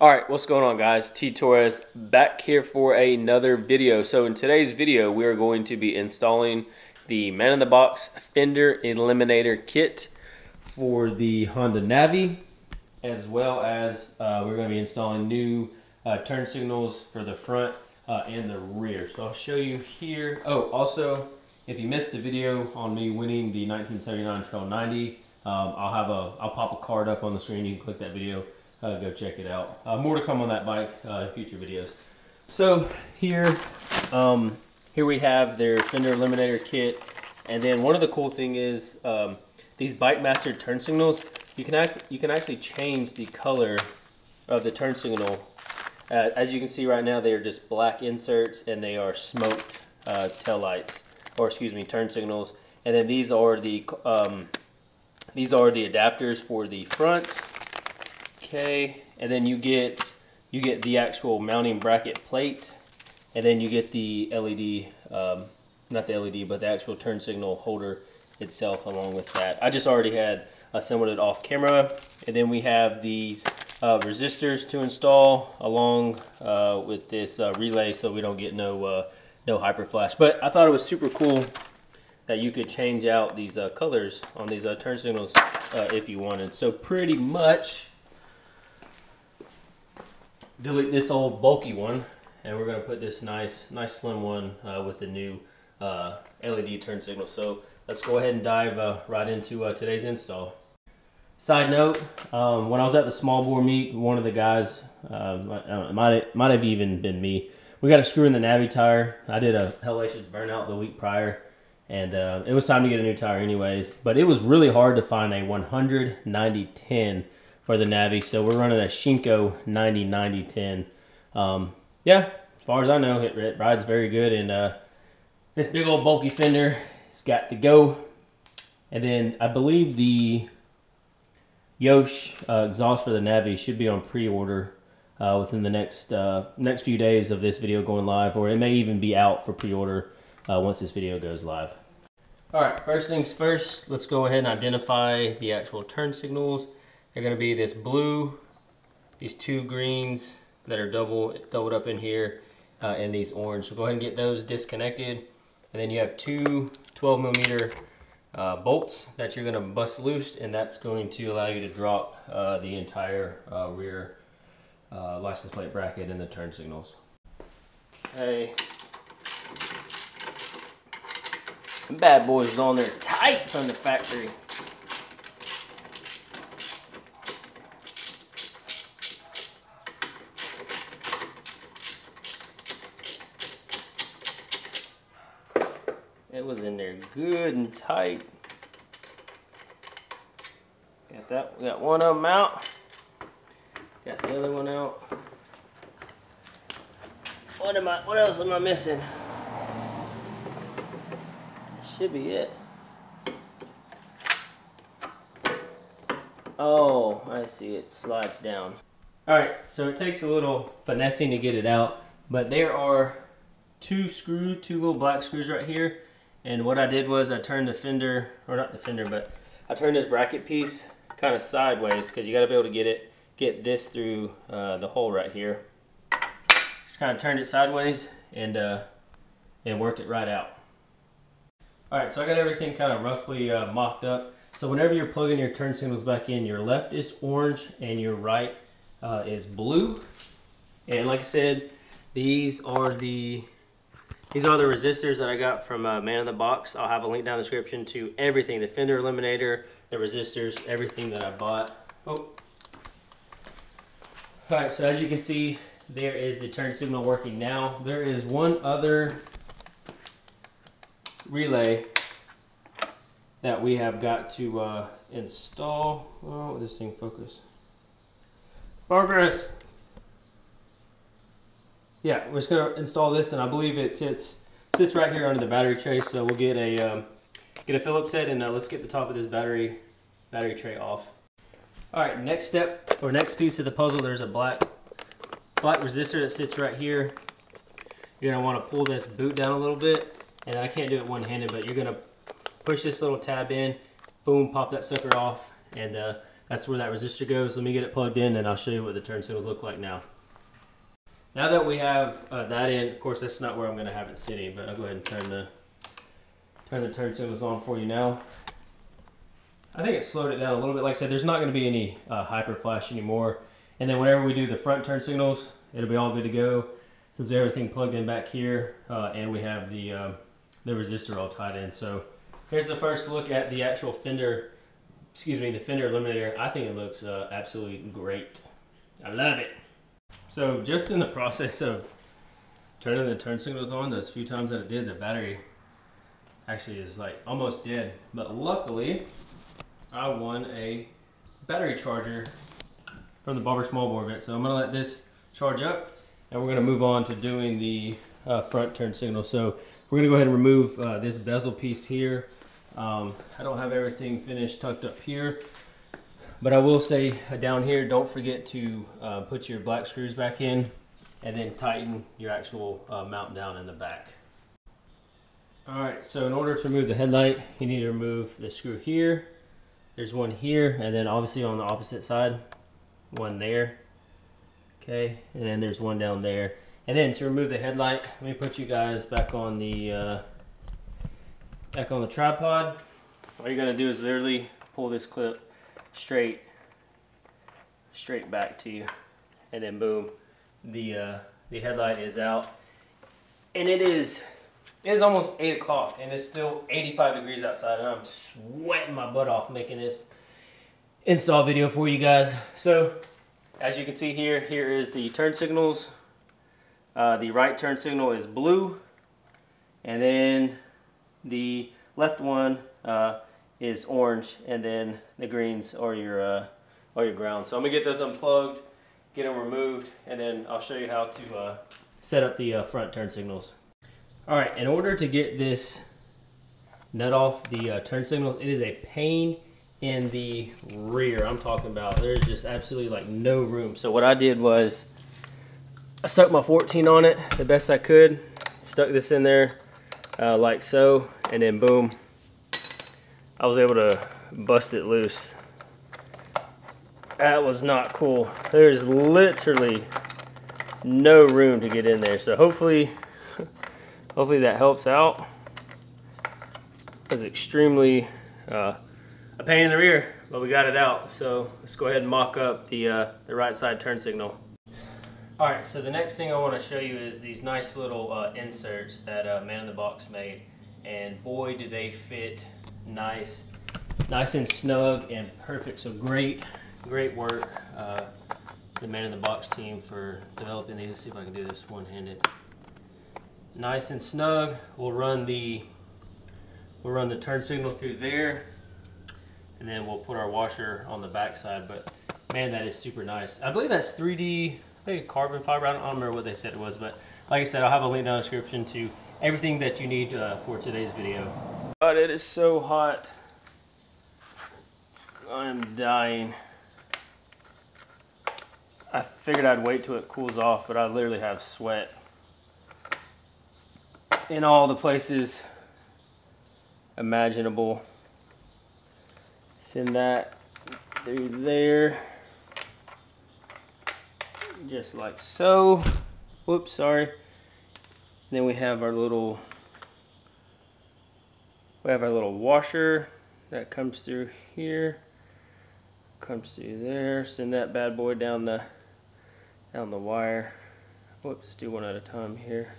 Alright, what's going on guys? T Torres back here for another video. So in today's video we are going to be installing the man-in-the-box Fender Eliminator Kit for the Honda Navi, as well as we're going to be installing new turn signals for the front and the rear. So I'll show you here. Oh, also, if you missed the video on me winning the 1979 Trail 90, I'll pop a card up on the screen. You can click that video. Go check it out. More to come on that bike in future videos. So here we have their Fender Eliminator Kit, and then one of the cool thing is these Bike Master turn signals. You can actually change the color of the turn signal. As you can see right now, they are just black inserts, and they are smoked tail lights, or excuse me, turn signals. And then these are the adapters for the front. Okay, and then you get the actual mounting bracket plate, and then you get the LED, not the LED, but the actual turn signal holder itself along with that. I just already had assembled it off camera, and then we have these resistors to install along with this relay, so we don't get no hyper flash. But I thought it was super cool that you could change out these colors on these turn signals if you wanted. So pretty much, delete this old bulky one, and we're going to put this nice slim one with the new LED turn signal. So let's go ahead and dive right into today's install. Side note, when I was at the small bore meet, one of the guys, I don't know, it might have even been me, we got a screw in the Navi tire. I did a hellacious burnout the week prior, and it was time to get a new tire anyways, but it was really hard to find a 190/10 for the Navi, so we're running a Shinko 90/90/10. Yeah, as far as I know, it rides very good, and this big old bulky fender has got to go. And then I believe the Yosh exhaust for the Navi should be on pre-order within the next few days of this video going live, or it may even be out for pre-order once this video goes live. All right, first things first, let's go ahead and identify the actual turn signals. They're going to be this blue, these two greens that are doubled up in here, and these orange. So go ahead and get those disconnected. And then you have two 12mm bolts that you're going to bust loose, and that's going to allow you to drop the entire rear license plate bracket and the turn signals. Okay. Them bad boys is on there tight from the factory. It was in there good and tight. Got that. We got one of them out. Got the other one out. What else am I missing? Should be it. Oh, I see. It slides down. All right. So it takes a little finessing to get it out, but there are two little black screws right here. And what I did was I turned the fender, or not the fender, but I turned this bracket piece kind of sideways, because you got to be able to get this through the hole right here. Just kind of turned it sideways and worked it right out. All right, so I got everything kind of roughly mocked up. So whenever you're plugging your turn signals back in, your left is orange and your right is blue. And like I said, these are the resistors that I got from Man-in-the-Box. I'll have a link down in the description to everything, the Fender Eliminator, the resistors, everything that I bought. Oh. All right, so as you can see, there is the turn signal working now. There is one other relay that we have got to install. Oh, this thing focus. Progress. Yeah, we're just gonna install this, and I believe it sits right here under the battery tray. So we'll get a Phillips head, and let's get the top of this battery tray off. All right, next step, or next piece of the puzzle. There's a black resistor that sits right here. You're gonna want to pull this boot down a little bit, and I can't do it one-handed, but you're gonna push this little tab in, boom, pop that sucker off, and That's where that resistor goes. Let me get it plugged in and I'll show you what the turn signals look like now. Now that we have that in, of course that's not where I'm going to have it sitting, but I'll go ahead and turn the turn signals on for you now. I think it slowed it down a little bit. Like I said, there's not going to be any hyper flash anymore. And then whenever we do the front turn signals, it'll be all good to go. Since we have everything plugged in back here, and we have the resistor all tied in. So here's the first look at the actual Fender, the Fender Eliminator. I think it looks absolutely great. I love it. So just in the process of turning the turn signals on, those few times that it did, the battery actually is like almost dead. But luckily, I won a battery charger from the Barber Small Bore event. So I'm gonna let this charge up and we're gonna move on to doing the front turn signal. So we're gonna go ahead and remove this bezel piece here. I don't have everything finished tucked up here, but I will say down here, don't forget to put your black screws back in and then tighten your actual mount down in the back. All right, so in order to remove the headlight, you need to remove the screw here. There's one here, and then obviously on the opposite side, one there. Okay, and then there's one down there. And then to remove the headlight, let me put you guys back on the tripod. All you're gonna do is literally pull this clip straight back to you, and then boom, the headlight is out. And it is almost 8 o'clock and it's still 85 degrees outside, and I'm sweating my butt off making this install video for you guys. So as you can see here is the turn signals. The right turn signal is blue, and then the left one is orange, and then the greens are your ground. So I'm gonna get those unplugged, get them removed, and then I'll show you how to set up the front turn signals. All right, in order to get this nut off the turn signal, it is a pain in the rear. I'm talking about there's just absolutely like no room. So what I did was I stuck my 14 on it the best I could, stuck this in there like so, and then boom, I was able to bust it loose. That was not cool. There's literally no room to get in there. So hopefully that helps out. It was extremely a pain in the rear, but we got it out. So let's go ahead and mock up the right side turn signal. All right, so the next thing I want to show you is these nice little inserts that mnnthbx made, and boy do they fit nice and snug and perfect. So great work, the mnnthbx team, for developing these. Let's see if I can do this one-handed. Nice and snug. We'll run the turn signal through there, and then we'll put our washer on the back side. But man, that is super nice. I believe that's 3D, maybe carbon fiber. I don't remember what they said it was, but like I said, I'll have a link down in the description to everything that you need for today's video. God, it is so hot. I'm dying. I figured I'd wait till it cools off, but I literally have sweat in all the places imaginable. Send that through there, just like so. Whoops, sorry. Then we have our little washer that comes through here, comes through there. Send that bad boy down the wire. Whoops, let's do one at a time here.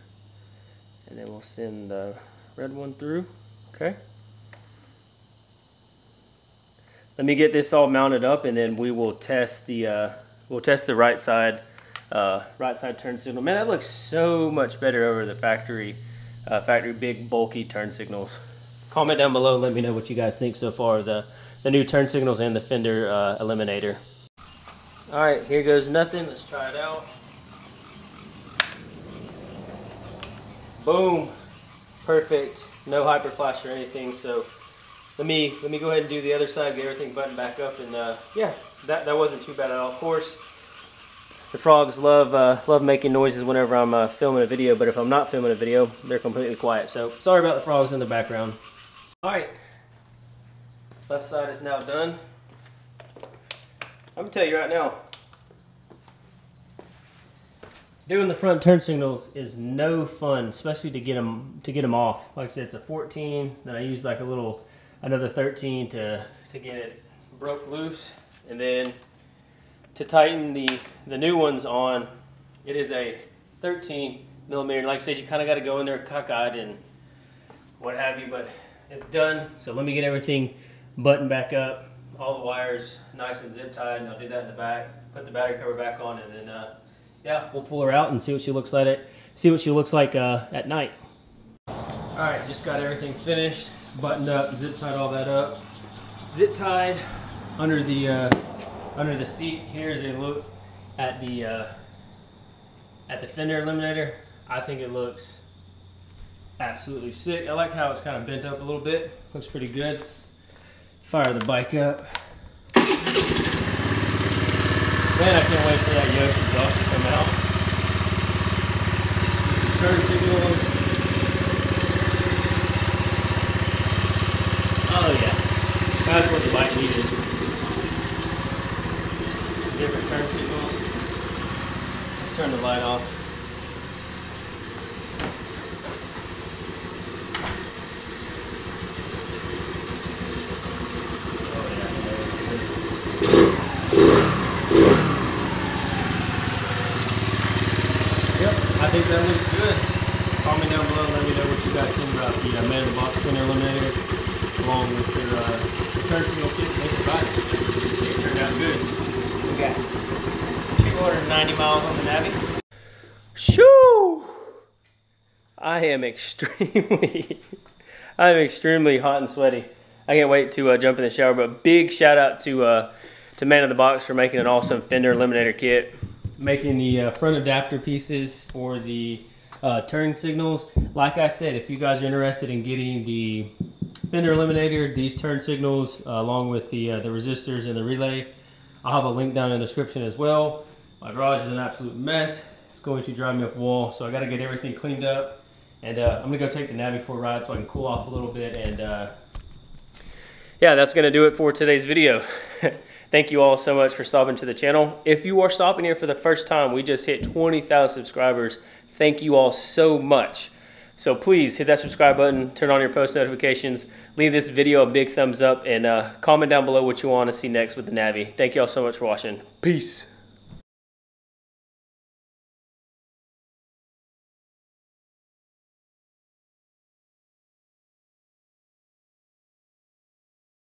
And then we'll send the red one through. Okay. Let me get this all mounted up, and then we will test the right side turn signal. Man, that looks so much better over the factory big bulky turn signals. Comment down below and let me know what you guys think so far of the new turn signals and the Fender Eliminator. All right, here goes nothing. Let's try it out. Boom, perfect. No hyper flash or anything. So let me go ahead and do the other side, get everything buttoned back up, and yeah, that wasn't too bad at all. Of course, the frogs love making noises whenever I'm filming a video, but if I'm not filming a video, they're completely quiet. So sorry about the frogs in the background. All right, left side is now done. I'm gonna tell you right now, doing the front turn signals is no fun, especially to get them off. Like I said, it's a 14. Then I use like another 13 to get it broke loose, and then to tighten the new ones on, it is a 13 millimeter. Like I said, you kind of got to go in there cockeyed and what have you, but it's done. So let me get everything buttoned back up, all the wires nice and zip tied, and I'll do that in the back. Put the battery cover back on, and then yeah, we'll pull her out and see what she looks like. At night. All right, just got everything finished, buttoned up, zip tied all that up. Zip tied under the seat. Here's a look at the Fender Eliminator. I think it looks absolutely sick. I like how it's kind of bent up a little bit. Looks pretty good. Let's fire the bike up. Man, I can't wait for that yoke exhaust to come out. Turn signals. Oh yeah, that's what the bike needed. Different turn signals. Let's turn the light off. I think that looks good. Comment down below and let me know what you guys think about the Man in the Box Fender Eliminator along with their turn signal kit. Make it right. It turned out good. We got 290 miles on the Navi. Shoo! I am extremely hot and sweaty. I can't wait to jump in the shower. But big shout out to Man in the Box for making an awesome Fender Eliminator kit. Making the front adapter pieces for the turn signals. Like I said, if you guys are interested in getting the Fender Eliminator, these turn signals, along with the resistors and the relay, I'll have a link down in the description as well. My garage is an absolute mess. It's going to drive me up a wall, so I got to get everything cleaned up. And I'm going to go take the Navi for a ride so I can cool off a little bit. And yeah, that's going to do it for today's video. Thank you all so much for stopping to the channel. If you are stopping here for the first time, we just hit 20,000 subscribers. Thank you all so much. So please hit that subscribe button, turn on your post notifications, leave this video a big thumbs up, and comment down below what you want to see next with the Navi. Thank you all so much for watching. Peace.